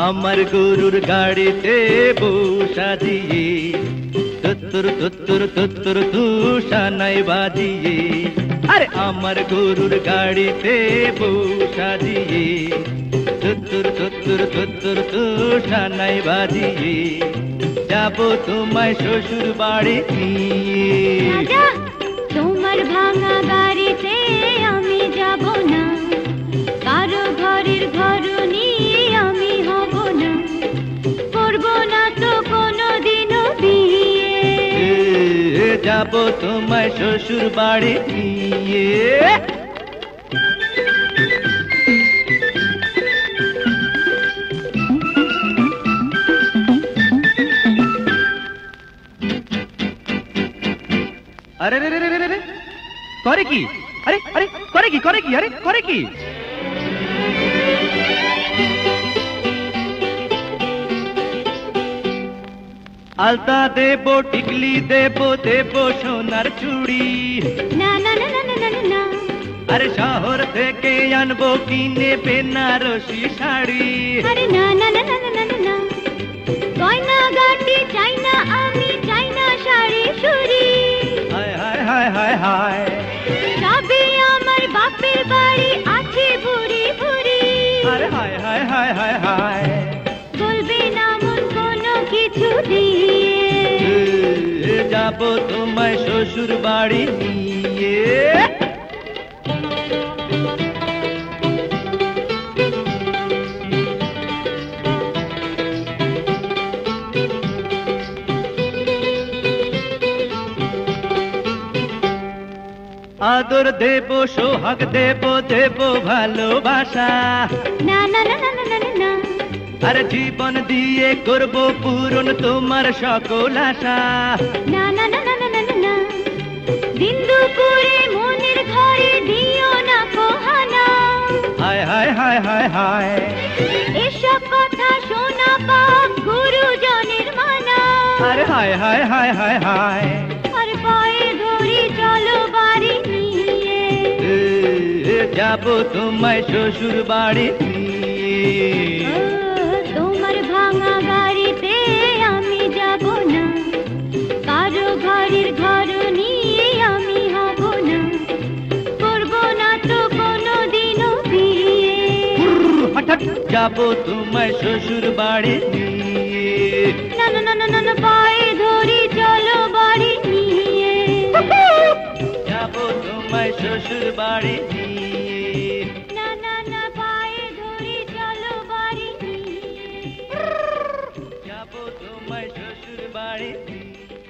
আমার গরুর গাড়িতে বসা দিয়ে তুত্তুর তুত্তুর তুত্তুর তুষানাই বাজিয়ে, আরে আমার গরুর গাড়িতে বসা দিয়ে তুত্তুর তুত্তুর তুত্তুর তুষানাই বাজিয়ে যাব তোমায় শ্বশুর বাড়ি নিয়ে। রাজা, তোমার ভাঙা গাড়িতে আমি যাব না, কারো ঘরের ঘরনি আমি হব না, করব না তো কোনোদিনও বিয়ে। যাব তোমায় শ্বশুর বাড়ি নিয়ে। আরে রে রে রে রে রে, করে কি? আরে আরে করে কি? করে কি? আরে করে কি? আলতা দেব, টিকলি দেব, দেব সোনার চুড়ি। না না না না না না না, আরে শহর থেকে আনবো কিনে বেনারসি শাড়ি। আরে না না না না না না না, গয়না গাটি চাই না আমি, চাই না শাড়ি সুরি। হায় হায় হায় হায় হায়, যাবে আমার বাপের বাড়ি আছে ভুরি ভুরি। আরে হায় হায় হায় হায় হায়, বলবে না মন কোনো কিছু দিয়ে। যাব তোমায় শ্বশুর বাড়ি নিয়ে। আদর দেব, সোহাগ দেব, দেব ভালোবাসা। না না না না না না না, আর জীবন দিয়ে করব পূরণ তোমার সকল আশা। না না না না না না না, দিন দুপুরে মনের ঘরে দিও না কোহানা। হায় হায় হায় হায় হায়, এসব কথা শোনা পাপ গুরুজনের মানা। আরে হায় হায় হায় হায় হায়, আর পায়ে ধরি চলো বাড়ি নিয়ে। যাব তোমায় শ্বশুর বাড়ি নিয়ে। তোমার ভাঙা গাড়িতে আমি যাব না, কারো ঘরের ঘর নিয়ে আমি হব না, করব না তো কোনোদিনও বিয়ে। হঠাৎ যাব তোমায় শ্বশুর বাড়ি নিয়ে। না না না না না না, পায়ে ধরি চলো বাড়ি নিয়ে। যাব তোমায় শ্বশুর বাড়ি নিয়ে। না না না, পায়ে ধরি চলো বাড়ি নিয়ে। যাব তোমায় শ্বশুর বাড়ি নিয়ে।